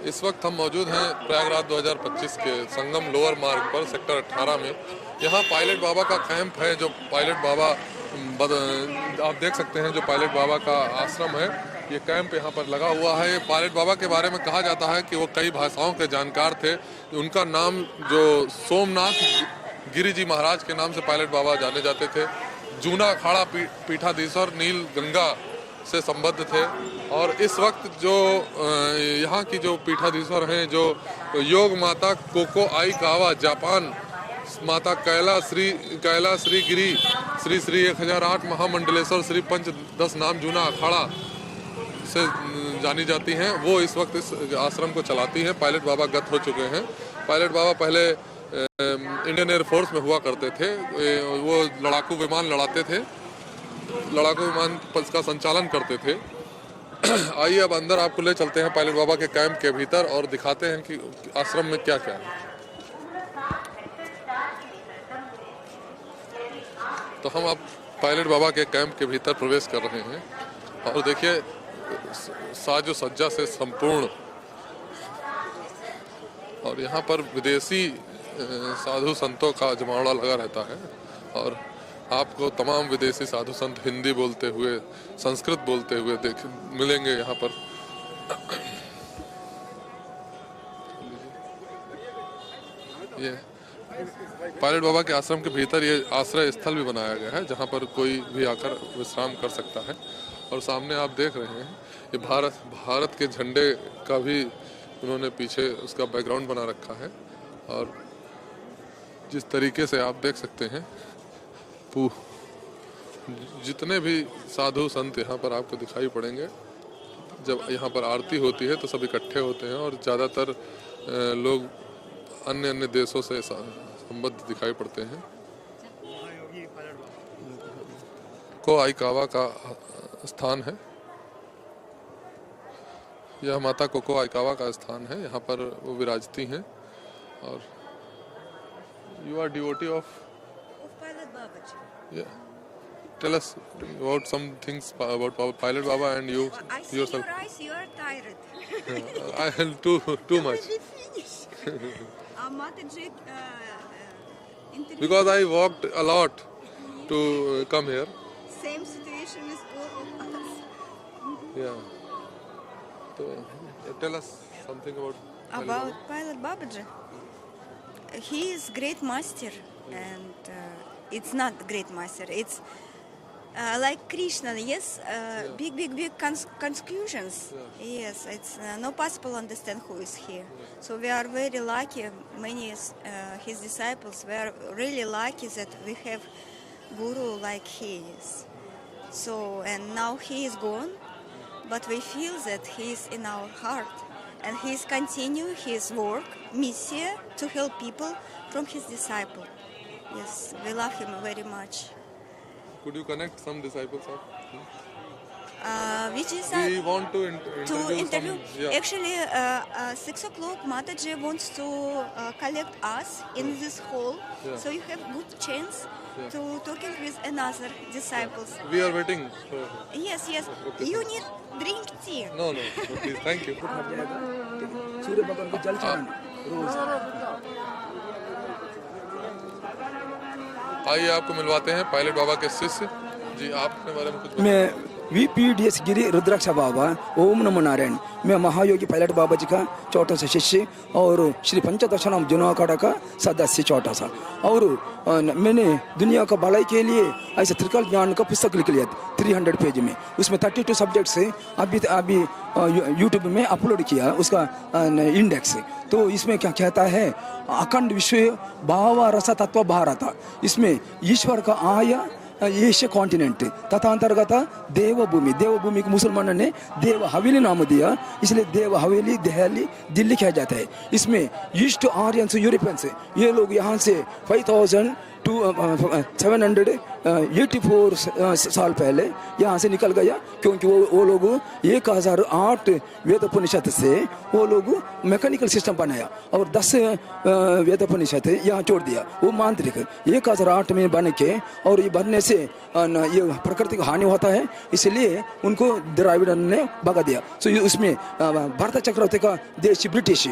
इस वक्त हम मौजूद हैं प्रयागराज 2025 के संगम लोअर मार्ग पर सेक्टर 18 में। यहाँ पायलट बाबा का कैंप है, जो पायलट बाबा आप देख सकते हैं, जो पायलट बाबा का आश्रम है, ये कैंप यहाँ पर लगा हुआ है। पायलट बाबा के बारे में कहा जाता है कि वो कई भाषाओं के जानकार थे। उनका नाम जो सोमनाथ गिरी जी महाराज के नाम से पायलट बाबा जाने जाते थे। जूना अखाड़ा पीठाधीश्वर नील गंगा से संबद्ध थे। और इस वक्त जो यहाँ की जो पीठाधीश्वर हैं, जो योग माता कोको आई कावा जापान माता कैला श्री गिरी श्री श्री 1008 महामंडलेश्वर श्री पंच 10 नाम जूना अखाड़ा से जानी जाती हैं, वो इस वक्त इस आश्रम को चलाती हैं। पायलट बाबा गत हो चुके हैं। पायलट बाबा पहले इंडियन एयरफोर्स में हुआ करते थे। वो लड़ाकू विमान लड़ाते थे, लड़ाकू विमान का संचालन करते थे। आइए अब अंदर आपको ले चलते हैं पायलट बाबा के कैंप के भीतर और दिखाते हैं कि आश्रम में क्या क्या है। तो हम अब पायलट बाबा के कैंप के भीतर प्रवेश कर रहे हैं और देखिए साजो सज्जा से संपूर्ण, और यहाँ पर विदेशी साधु संतों का जमावड़ा लगा रहता है। और आपको तमाम विदेशी साधु संत हिंदी बोलते हुए, संस्कृत बोलते हुए मिलेंगे यहाँ पर। ये पायलट बाबा के आश्रम के भीतर ये आश्रय स्थल भी बनाया गया है, जहाँ पर कोई भी आकर विश्राम कर सकता है। और सामने आप देख रहे हैं ये भारत के झंडे का भी उन्होंने पीछे उसका बैकग्राउंड बना रखा है। और जिस तरीके से आप देख सकते हैं, जितने भी साधु संत यहाँ पर आपको दिखाई पड़ेंगे, जब यहाँ पर आरती होती है तो सब इकट्ठे होते हैं। और ज़्यादातर लोग अन्य अन्य देशों से संबद्ध दिखाई पड़ते हैं। को आईकावा का स्थान है, यह माता कोको आईकावा का स्थान है, यहाँ पर वो विराजती हैं। और you are devotee of Pilot Babaji. Yeah. Tell us about some things about Pilot Baba and you I see yourself. your eyes, you are tired. I have too much We finish. Mataji, interview. because I walked a lot to come here. Same situation with all of us. Yeah. So tell us something about Pilot About Baba. Pilot Babaji. He is great master, and it's not great master. It's like Krishna. Yes, big conclusions. Yes, it's no possible understand who is here. So we are very lucky. Many his disciples were really lucky that we have guru like he is. So and now he is gone, but we feel that he is in our heart. And he is continuing his work, mission, to help people from his disciple. Yes, we love him very much. Could you connect some disciples of? Which is We want to to interview interview. some. Yeah. Actually, 6 o'clock, Mataji wants to collect us in this hall. Yeah. So you have good chance to talking with another disciples. We are waiting for. Yes. Okay. You need drink tea. No. Please, thank you. सूर्य भगवान को जल चढ़ाना रोज। आइए आपको मिलवाते हैं pilot बाबा के शिष्य जी। आप अपने बारे में कुछ बताइए। मैं VPDS गिरी रुद्राक्ष बाबा, ओम नमो नारायण। मैं महायोगी पायलट बाबा जी का छोटा सा शिष्य और श्री पंचदशनाम जूना अखाड़ा का सदस्य छोटा सा। और मैंने दुनिया का भलाई के लिए ऐसे त्रिकाल ज्ञान का पुस्तक लिख लिया 300 पेज में। उसमें 32 सब्जेक्ट से अभी यूट्यूब में अपलोड किया उसका इंडेक्स। तो इसमें क्या कहता है, अखंड विश्व भाव रस तत्व भारत। इसमें ईश्वर का आया एशिया कॉन्टिनेंट तथा अंतर्गत देवभूमि को मुसलमानों ने देव हवेली नाम दिया, इसलिए देव हवेली दहली दिल्ली कहा जाता है। इसमें ईस्ट आर्यंस यूरोपियंस ये लोग यहाँ से 5000 784 साल पहले यहाँ से निकल गया, क्योंकि वो लोग 1008 वेदोपनिषद से वो लोग मैकेनिकल सिस्टम बनाया और 10 वेदोपनिषद यहाँ छोड़ दिया। वो मांत्रिक 1008 में बन के, और ये बनने से ये प्रकृति को हानि होता है, इसलिए उनको द्राविड़ ने भगा दिया। सो उसमें भारत चक्रवर्ती का देश ब्रिटिश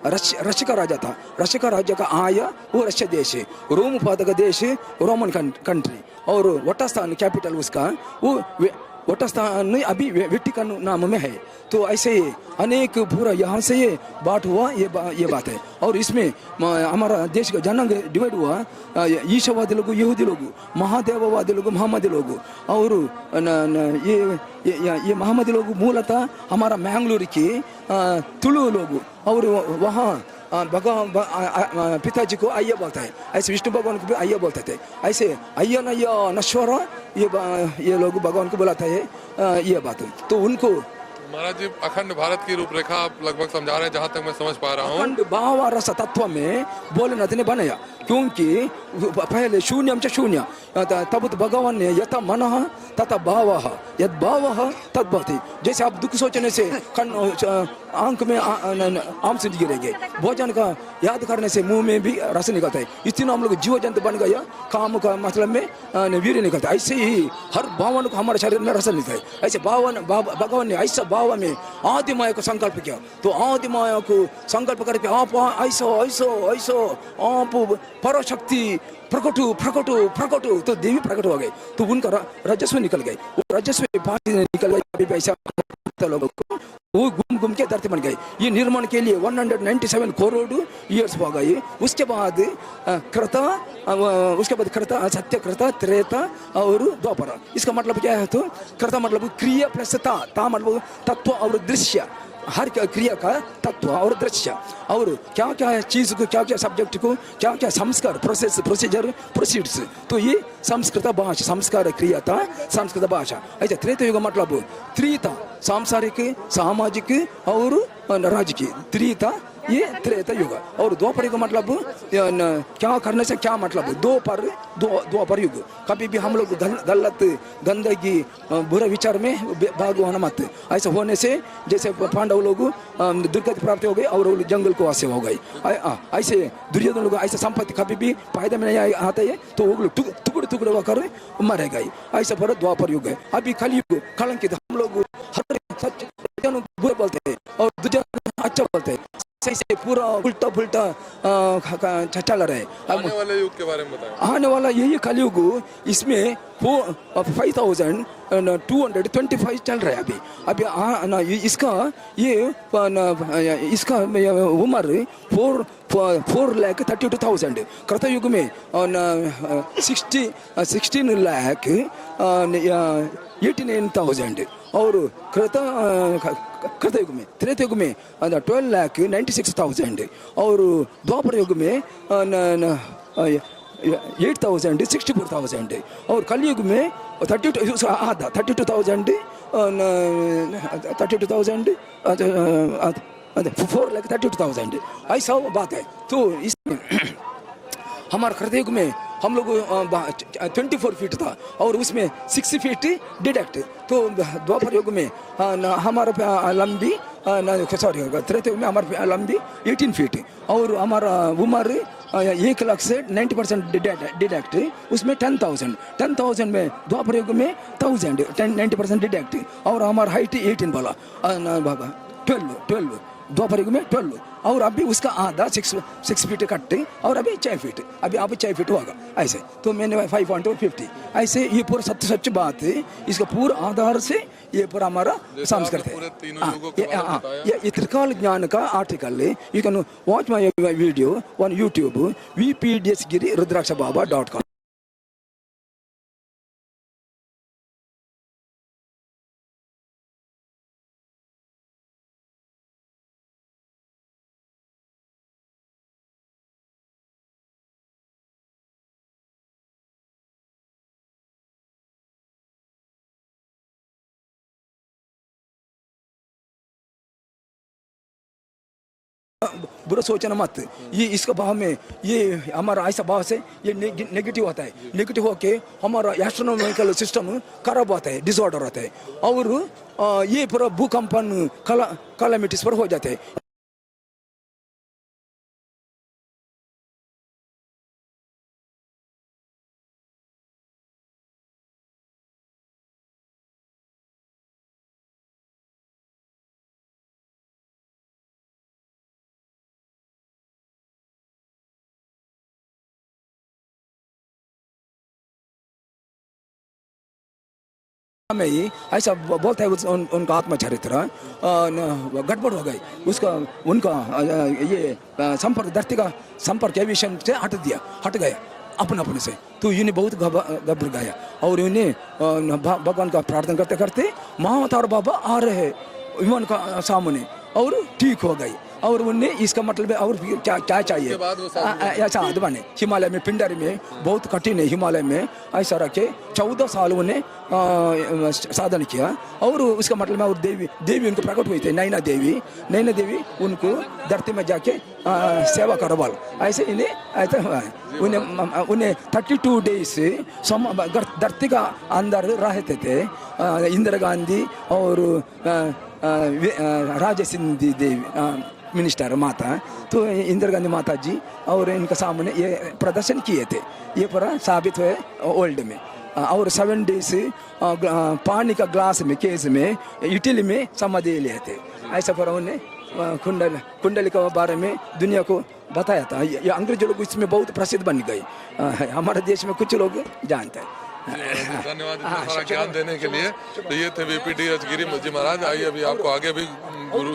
रशिया का राजा था, रशिया का राजा का आया वो रशिया देश, रोम उत्पादक देश रोमन कंट्री, और वटास्थान कैपिटल उसका वो वटास्थान अभी वेटिकन नाम में है। तो ऐसे ही अनेक पूरा यहाँ से ये बात हुआ, ये बात है। और इसमें हमारा देश का जनांग डिवाइड हुआ, ईशवादी लोग, यहूदी लोग, महादेववादी लोग, मोहम्मदी लोग, और ये मोहम्मदी लोग मूलतः हमारा मैंगलोर की तुलु लोग, और वहाँ भगवान पिताजी को अय्या बोलता है, ऐसे विष्णु भगवान को भी अय्या बोलते थे। ऐसे अय्या नय्या नश्वर ये लोग भगवान को बुलाता है, ये बात है। तो उनको महाराज जी अखंड भारत की रूपरेखा आप लगभग समझा रहे हैं, जहाँ तक मैं समझ पा रहा हूँ। अखंड भाव रस तत्व में भोलेनाथ ने बनाया, क्योंकि पहले शून्यम च शून्य, तब तो भगवान ने यथा मनः तथा भावः, यद भावः तद भवति। जैसे आप दुख सोचने से आंख में आंसू गिरेंगे, भोजन का याद करने से मुंह में भी रस निकलता है, इस तीनों हम लोग जीव जंतु बन गया, काम का मतलब में वीर निकलता है। ऐसे ही हर भावन को हमारे शरीर में रस निकलता है। ऐसे भगवान ने ऐसा भाव में आदि माया को संकल्प किया, तो आदि माया को संकल्प करके आप ऐसो ऐसो ऐसो आप पराशक्ति प्रकटू प्रकटू प्रकटू, तो देवी प्रकट हो गए, तो उनका राजस्व निकल गए, वो राजस्व निकल गए, पैसा लोगों को वो घूम के धरती बन गए। ये निर्माण के लिए 197 करोड़ ईयर्स हो गए। उसके बाद कृता, सत्य कृता, त्रेता और द्वापर। इसका मतलब क्या है? तो कृता मतलब क्रिया प्लस ता मतलब तत्व और दृश्य, हर क्रिया का तत्व और दृश्य, और क्या क्या चीज को, क्या क्या सब्जेक्ट को, क्या क्या संस्कार, प्रोसीजर, प्रोसीड्स, तो ये संस्कृत भाषा, संस्कार क्रिया था संस्कृत भाषा। ऐसे त्रेता युग मतलब त्रिता, सांसारिक, सामाजिक और राजकीय, त्रिता ये त्रेता युग। और द्वापर युग मतलब क्या करने से क्या मतलब, द्वापर युग। कभी भी हम लोग गलत, गंदगी, बुरे विचार में भाग होना मत। ऐसा होने से जैसे पांडव लोग दुर्गति प्राप्त हो गए और जंगल को वासे हो गए, ऐसे दुर्योधन लोग ऐसे संपत्ति कभी भी फायदा में नहीं आते है, तो वो लोग टुकड़े टुकड़े होकर मरे गए। ऐसा पर द्वापर युग है। अभी कलयुग कलंकित, हम लोग हर सच बुरे बोलते हैं और दूसरे अच्छा बोलते हैं, से पूरा उल्टा पुल्टा चल रहा है। आने वाले युग के बारे में बताएं। आने वाला यही कलयुग, इसमें 5225 चल रहा है अभी इसका इसका उम्र 4,32,000। कृतयुग में 16,89,000 और कृतयुग में, त्रेतयुग में 12,96,000 और द्वापर युग में 8,64,000 और कलयुग में 32,000 4,32,000, ऐसा बात है। तो इसमें हमारे कृतयुग में हम लोग 24 फीट था और उसमें 6 फीट डिडक्ट। तो द्वापर युग में हमारा लंबी सॉरी त्रेता युग में हमारा लंबी 18 फीट और हमारा उम्र 1 लाख से 90% डिडक्ट, उसमें 10,000 में द्वापर युग में 90% डिडक्ट और हमारा हाइट 18 वाला 12 द्वापर युग में 12 और अभी उसका आधा 6 फीट कट और अभी 6 फीट, अभी आप 6 फीट होगा ऐसे। तो मैंने 5.50 ऐसे, ये पूरा सच बात है। इसका पूरा आधार से ये पूरा हमारा संस्कृत है। ये त्रिकाल ज्ञान का आर्टिकल है। You can watch my video on YouTube vpdsgiri.rudrakshababa.com। बुरा सोचना मत। ये इसका भाव में ये हमारा ऐसा भाव से ये नेगेटिव होता है। नेगेटिव होके हमारा एस्ट्रोनॉमिकल सिस्टम खराब होता है, डिसऑर्डर होता है और ये पूरा भूकंपन कैलामिटीज पर हो जाते हैं। में ही ऐसा बोलता है उनका आत्मचरित्र गड़बड़ हो गई उसका उनका ये संपर्क धरती का संपर्क एविएशन से हट गया अपने से। तो इन्हें बहुत घबरा गया और इन्हें भगवान का प्रार्थना करते करते महाअवतार बाबा आ रहे विमान का सामने और ठीक हो गई। और उन्हें इसका मतलब है और क्या क्या चाहिए ऐसा बने। हिमालय में पिंडर में बहुत कठिन है, हिमालय में ऐसा रखे 14 साल उन्हें साधन किया और उसका मतलब है और देवी उनको प्रकट हुई थी, नैना देवी उनको धरती में जाके सेवा करवाल ऐसे इन्हें उन्हें 32 डेज धरती का अंदर रहते थे। इंदिरा गांधी और राजा सिंधी देवी मिनिस्टर माता, तो इंदिरा गांधी माता जी और इनका सामने ये प्रदर्शन किए थे। ये पूरा साबित हुए ओल्ड में और 7 डेज पानी का ग्लास में केस में इटली में समाधि लिए थे। ऐसा पर उन्हें कुंडली के बारे में दुनिया को बताया था। ये अंग्रेज लोग इसमें बहुत प्रसिद्ध बन गई, हमारे देश में कुछ लोग जानते हैं। धन्यवाद इतना सारा ज्ञान देने के लिए। तो ये थे VPDH गिरी जी महाराज। आइए अभी आपको आगे भी गुरु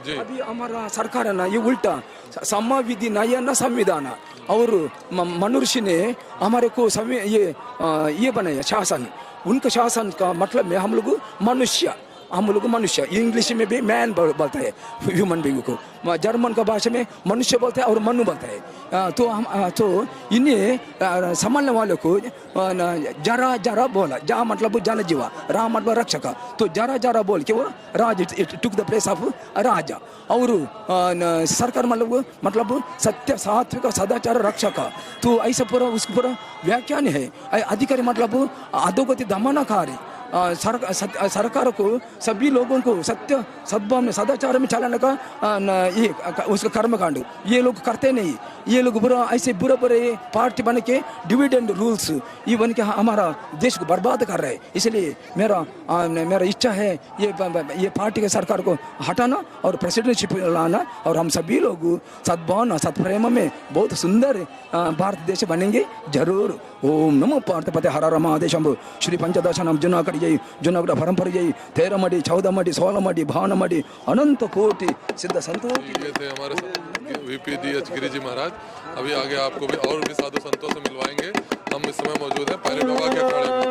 जी। अभी हमारा सरकार है ना ये उल्टा समाविधि ना या ना संविधान और मनुष्य ने हमारे को ये बनाया शासन। उनका शासन का मतलब में हम लोग मनुष्य इंग्लिश में भी मैन बोलता है ह्यूमन बीइंग को, जर्मन का भाषा में मनुष्य बोलता है और मनु बोलता है। तो इन्हें संभालने वालों को जरा बोला, जा मतलब जन जीवा, रा मतलब रक्षक, तो जरा बोल के वो राज टुक द प्लेस ऑफ राजा और सरकार मतलब सत्य सात्विक सदाचार रक्षक। तो ऐसा पूरा उसको पूरा व्याख्यान है। अधिकारी मतलब अधोगति दमनकारी सरकार को सभी लोगों को सत्य सद्भाव में सदाचार में चलाने का ये उसका कर्मकांड ये लोग करते नहीं। ये लोग ऐसे बुरे पार्टी बन के डिविडेंड रूल्स ये बन के हमारा देश को बर्बाद कर रहे हैं। इसलिए मेरा इच्छा है ये पार्टी के सरकार को हटाना और प्रेसिडेंटशिप लाना और हम सभी लोग सद्भावना सत्प्रेम में बहुत सुंदर भारत देश बनेंगे जरूर। ओम नमो पार्थपते हर हर महादेव शंभु श्री पंचदशनम जुनागढ़ जय जुनागढ़ परंपरा जय 13 मडी 14 मडी 16 मडी 52 मडी अनंत कोटि सिद्ध संतों। ये थे हमारे VPDH गिरी जी महाराज। अभी आगे आपको भी और भी साधु संतों से मिलवाएंगे। हम इस समय मौजूद हैं पायलट बाबा के अखाड़े में।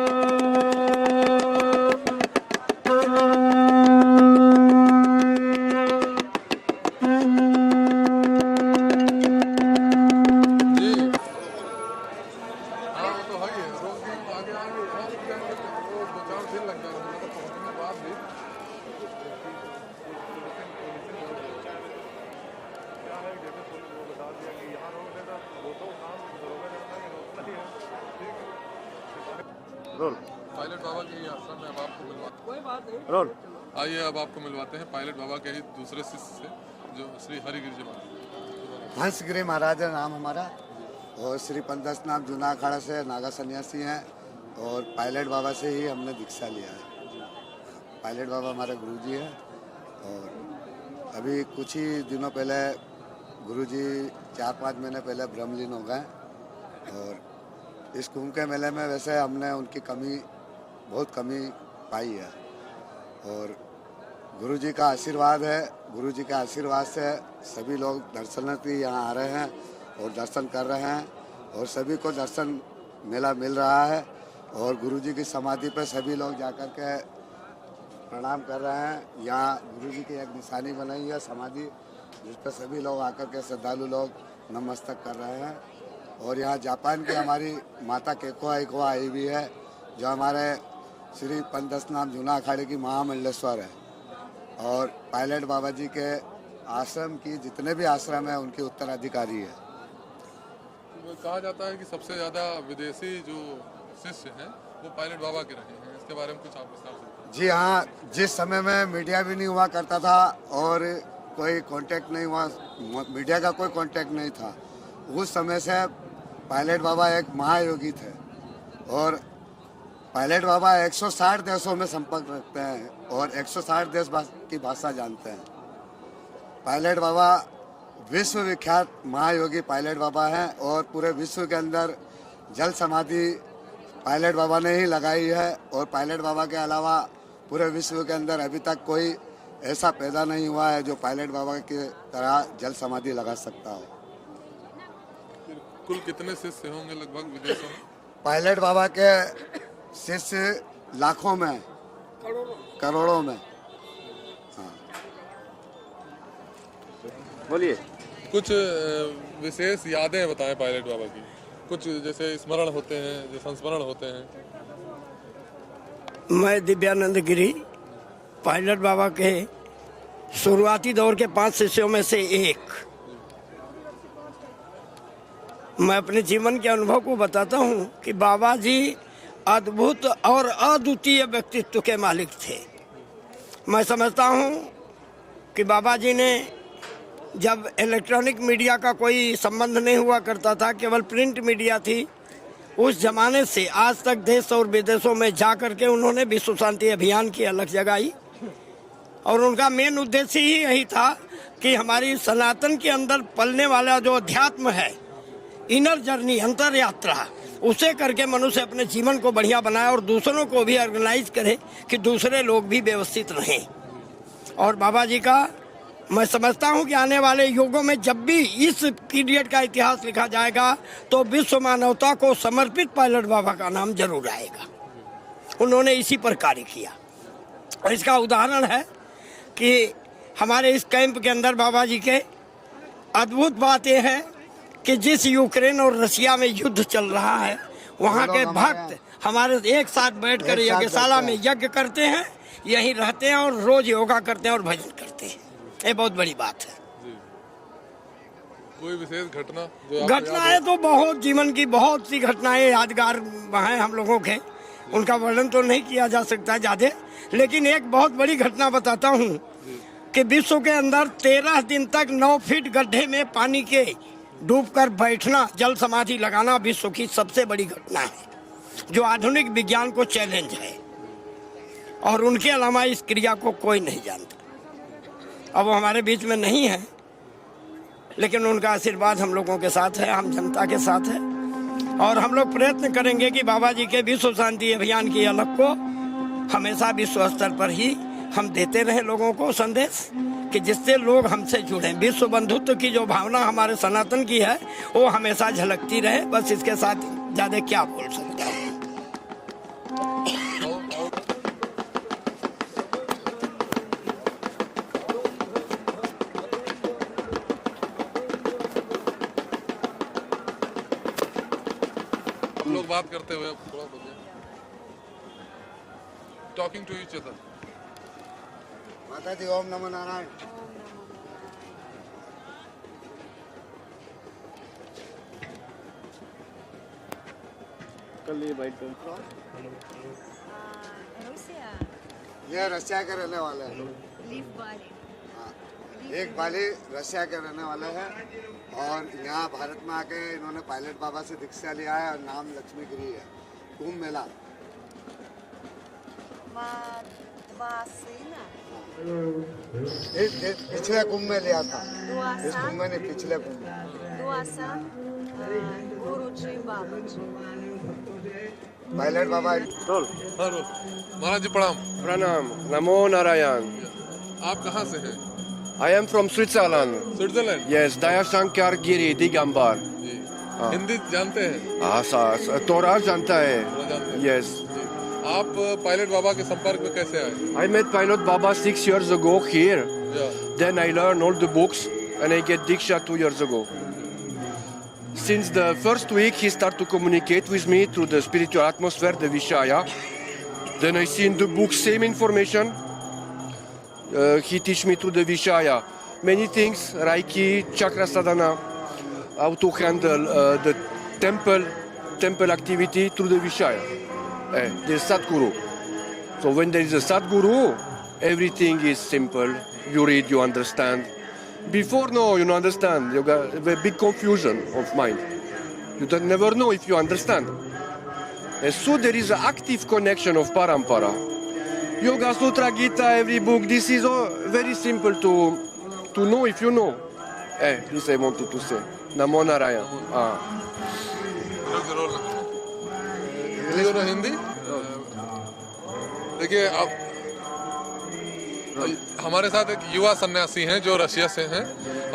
पायलट बाबा के ही आश्रम में अब आपको मिलवाते आइए अब आपको मिलवाते हैं पायलट बाबा के ही दूसरे शिष्य से जो श्री हरिगिरी जी महाराज। हंसगिरी महाराज है नाम हमारा और श्री पंदस नाम जूना अखाड़ा से नागा सन्यासी हैं और पायलट बाबा से ही हमने दीक्षा लिया है। पायलट बाबा हमारे गुरुजी हैं और अभी कुछ ही दिनों पहले गुरुजी 4-5 महीने पहले ब्रह्मलीन हो गए और इस कुंभ के मेले में वैसे हमने उनकी बहुत कमी पाई है और गुरुजी का आशीर्वाद है। गुरुजी के आशीर्वाद से सभी लोग दर्शनार्थी यहाँ आ रहे हैं और दर्शन कर रहे हैं और सभी को दर्शन मेला मिल रहा है और गुरुजी की समाधि पर सभी लोग जाकर के प्रणाम कर रहे हैं। यहाँ गुरुजी की एक निशानी बनाई है समाधि जिस पर सभी लोग आकर के श्रद्धालु लोग नमस्तक कर रहे हैं। और यहाँ जापान की हमारी माता केकोआ इकोआ आई भी है जो हमारे श्री पंदस नाम जूना अखाड़े की महामंडलेश्वर है और पायलट बाबा जी के आश्रम की जितने भी आश्रम है उनके उत्तराधिकारी है। कहा जाता है कि सबसे ज़्यादा विदेशी जो शिष्य हैं वो पायलट बाबा के रहे हैं, इसके बारे में कुछ आप विस्तार से बताएं। जी हाँ, जिस समय में मीडिया भी नहीं हुआ करता था और कोई कांटेक्ट नहीं हुआ, मीडिया का कोई कांटेक्ट नहीं था, उस समय से पायलट बाबा एक महायोगी थे और पायलट बाबा 160 देशों में संपर्क रखते हैं और 160 देश की भाषा जानते हैं। पायलट बाबा विश्व विख्यात महायोगी पायलट बाबा हैं और पूरे विश्व के अंदर जल समाधि पायलट बाबा ने ही लगाई है और पायलट बाबा के अलावा पूरे विश्व के अंदर अभी तक कोई ऐसा पैदा नहीं हुआ है जो पायलट बाबा की तरह जल समाधि लगा सकता हो। कुल कितने शिष्य होंगे लगभग विदेशों में? पायलट बाबा के शिष्य लाखों में, करोड़ों में। बोलिए। कुछ विशेष यादें बताएं पायलट बाबा की, कुछ जैसे स्मरण होते हैं, जो संस्मरण होते हैं। मैं दिव्यानंद गिरी पायलट बाबा के शुरुआती दौर के 5 शिष्यों में से एक। मैं अपने जीवन के अनुभव को बताता हूँ कि बाबा जी अद्भुत और अद्वितीय व्यक्तित्व के मालिक थे। मैं समझता हूँ कि बाबा जी ने जब इलेक्ट्रॉनिक मीडिया का कोई संबंध नहीं हुआ करता था, केवल प्रिंट मीडिया थी, उस जमाने से आज तक देश और विदेशों में जा कर के उन्होंने विश्व शांति अभियान की अलख जगाई और उनका मेन उद्देश्य ही यही था कि हमारी सनातन के अंदर पलने वाला जो अध्यात्म है, इनर जर्नी, अंतर यात्रा, उसे करके मनुष्य अपने जीवन को बढ़िया बनाए और दूसरों को भी ऑर्गेनाइज करे कि दूसरे लोग भी व्यवस्थित रहें। और बाबा जी का मैं समझता हूं कि आने वाले युगों में जब भी इस पीरियड का इतिहास लिखा जाएगा तो विश्व मानवता को समर्पित पायलट बाबा का नाम जरूर आएगा। उन्होंने इसी पर कार्य किया और इसका उदाहरण है कि हमारे इस कैंप के अंदर बाबा जी के अद्भुत बात यह है कि जिस यूक्रेन और रसिया में युद्ध चल रहा है, वहाँ के भक्त हमारे एक साथ बैठकर यज्ञशाला में यज्ञ करते हैं, यहीं रहते हैं और रोज योगा करते हैं और भजन करते हैं। ये बहुत बड़ी बात है। कोई विशेष घटना जो आपको याद घटनाएं तो बहुत, जीवन की बहुत सी घटनाएं यादगार हैं हम लोगों के, उनका वर्णन तो नहीं किया जा सकता ज्यादा, लेकिन एक बहुत बड़ी घटना बताता हूँ कि विश्व के अंदर 13 दिन तक 9 फीट गड्ढे में पानी के डूबकर बैठना, जल समाधि लगाना विश्व की सबसे बड़ी घटना है जो आधुनिक विज्ञान को चैलेंज है और उनके अलावा इस क्रिया को कोई नहीं जानता। अब वो हमारे बीच में नहीं है, लेकिन उनका आशीर्वाद हम लोगों के साथ है, हम जनता के साथ है और हम लोग प्रयत्न करेंगे कि बाबा जी के विश्व शांति अभियान की अलख को हमेशा विश्व स्तर पर ही हम देते रहें लोगों को संदेश, कि जिससे लोग हमसे जुड़ें। विश्व बंधुत्व की जो भावना हमारे सनातन की है वो हमेशा झलकती रहे। बस इसके साथ ज़्यादा क्या बोल सकता हूँ। हम लोग बात करते हुए थोड़ा बोलिए, टॉकिंग टू ईच अदर। माता जी ओम नमो नारायण। कल ये बाइट Russia, ये रशिया के रहने वाले हैं। Liv Bali. एक बाली रशिया के रहने वाले हैं और यहाँ भारत में आके इन्होंने पायलट बाबा से दीक्षा लिया है और नाम लक्ष्मीगिरी है। कुंभ मेला पिछले कुंभ में लिया था, इस कुंभ में नहीं, पिछले कुंभ में। पायलट बाबा महाराज जी प्रणाम। Pranam, Namo Narayan. आप कहाँ से हैं? I am from Switzerland. Switzerland? Yes, Dayasankar Giri, Digambar. जी। हिंदी जानते हैं? Torah janta hai. थोड़ा जानते हैं? Yes. जी। आप पायलट बाबा के संपर्क में कैसे आए? I met Pilot Baba 6 years ago here. या Then I learned all the books and I get Diksha 2 years ago. Since the first week, he started to communicate with me through the spiritual atmosphere, the Vishaya. Then I see in the book same information. He teach me through the Vishaya. many things, Reiki, Chakra Sadhana, how to handle the temple activity through the Vishaya. The Sadguru. So when there is a Sadguru, everything is simple. You read, you understand. Before, no, you don't understand. You got a big confusion of mind. You don't never know if you understand. And so there is an active connection of Parampara. Yoga Sutra, Gita, every book, this is all very simple to know if you know. This I wanted to say. Namo Narayana. English और हिंदी देखिए अब हमारे साथ एक युवा सन्यासी हैं जो रशिया से हैं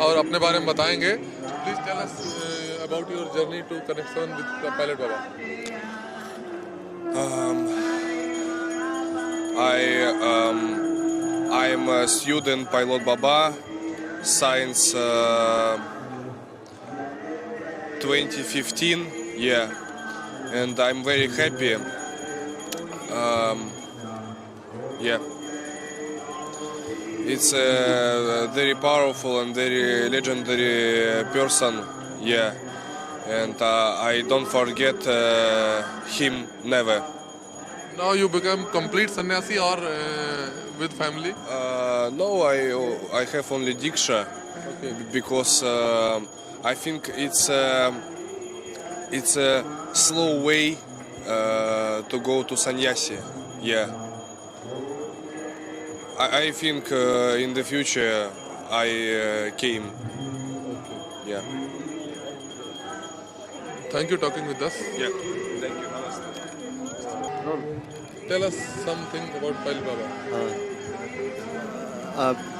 और अपने बारे में बताएंगे. Please tell us about your journey to connection with Pilot Baba. I am a student Pilot Baba since 2015, and I'm very happy. It's a very powerful and very legendary person, and I don't forget him never. Now you become complete sannyasi or with family? No, I have only Diksha, because I think it's a slow way to go to sannyasi. I think in the future I came. Thank you talking with us. Thank you. Tell us something about Pilot Baba.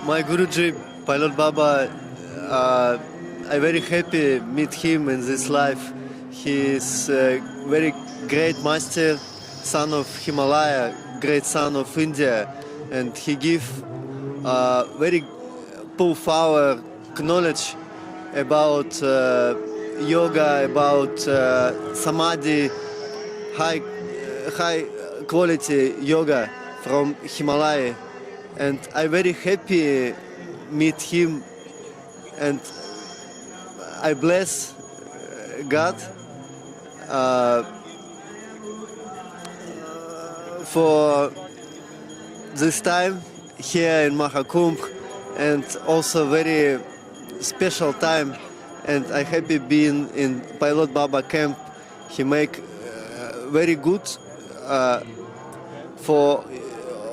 My Guruji, Pilot Baba, I'm very happy meet him in this life. He is a very great master, son of Himalaya, great son of India, and he give very powerful knowledge about yoga, about samadhi, high quality yoga from Himalaya, and I'm very happy meet him, and I bless God for this time here in Mahakumbh, and also very special time, and I happy being in Pilot Baba camp. He make very good for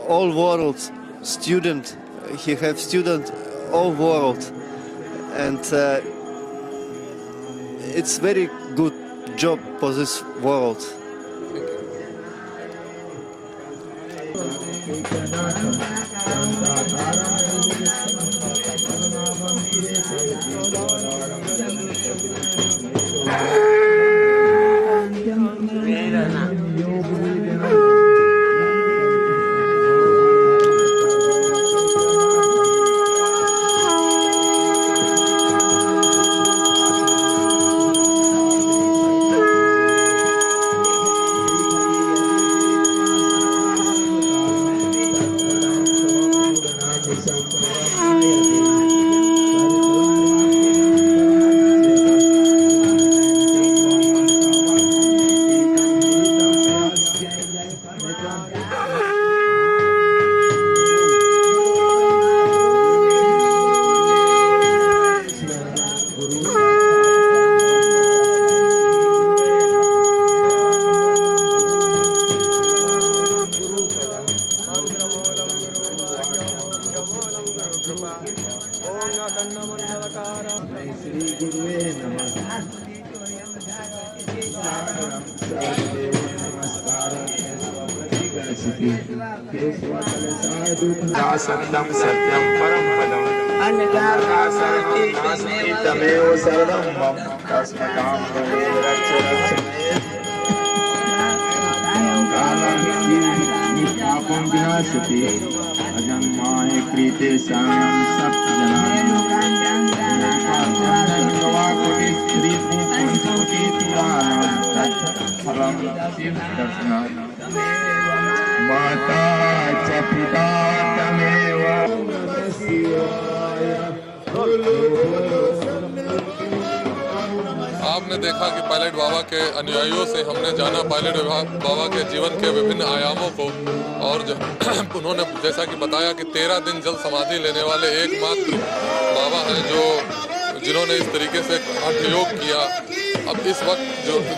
all world student. He have student all world, and it's very good job for this world. सत्यम सत्यम परम पदम अन्यथा तमेव शरणं मम तस्मतां रक्ष पापं विनाशति अजन्माय कृते शरणं सप्तजनानि स्त्री पुंसोति तुरानं तत्फलं सिद्धस्नात् माता च पिता तमेव आपने देखा कि पायलट बाबा के अनुयायियों से हमने जाना पायलट बाबा के जीवन के विभिन्न आयामों को, और जो उन्होंने जैसा कि बताया कि 13 दिन जल समाधि लेने वाले एकमात्र बाबा हैं जिन्होंने इस तरीके से हठ योग किया। अब इस वक्त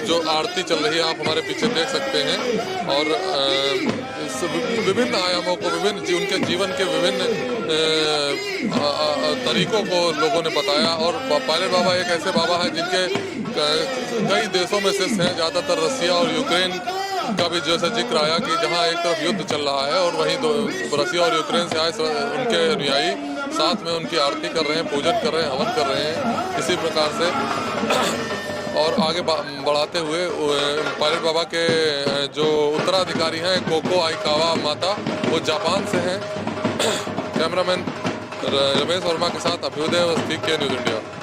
जो आरती चल रही है आप हमारे पीछे देख सकते हैं, और इस विभिन्न आयामों को, उनके जीवन के विभिन्न तरीकों को लोगों ने बताया। और पायलट बाबा एक ऐसे बाबा हैं जिनके कई देशों में शिष्य हैं, ज़्यादातर रसिया और यूक्रेन का भी जैसा जिक्र आया कि जहां एक तरफ युद्ध चल रहा है और वहीं रसिया और यूक्रेन से आए उनके अनुयायी साथ में उनकी आरती कर रहे हैं, पूजन कर रहे हैं, हवन कर रहे हैं इसी प्रकार से। और आगे बढ़ाते हुए पायलट बाबा के जो उत्तराधिकारी हैं कोको आइकावा माता, वो जापान से हैं। कैमरामैन रमेश वर्मा के साथ अभ्युदय अवस्थी के न्यूज़ इंडिया।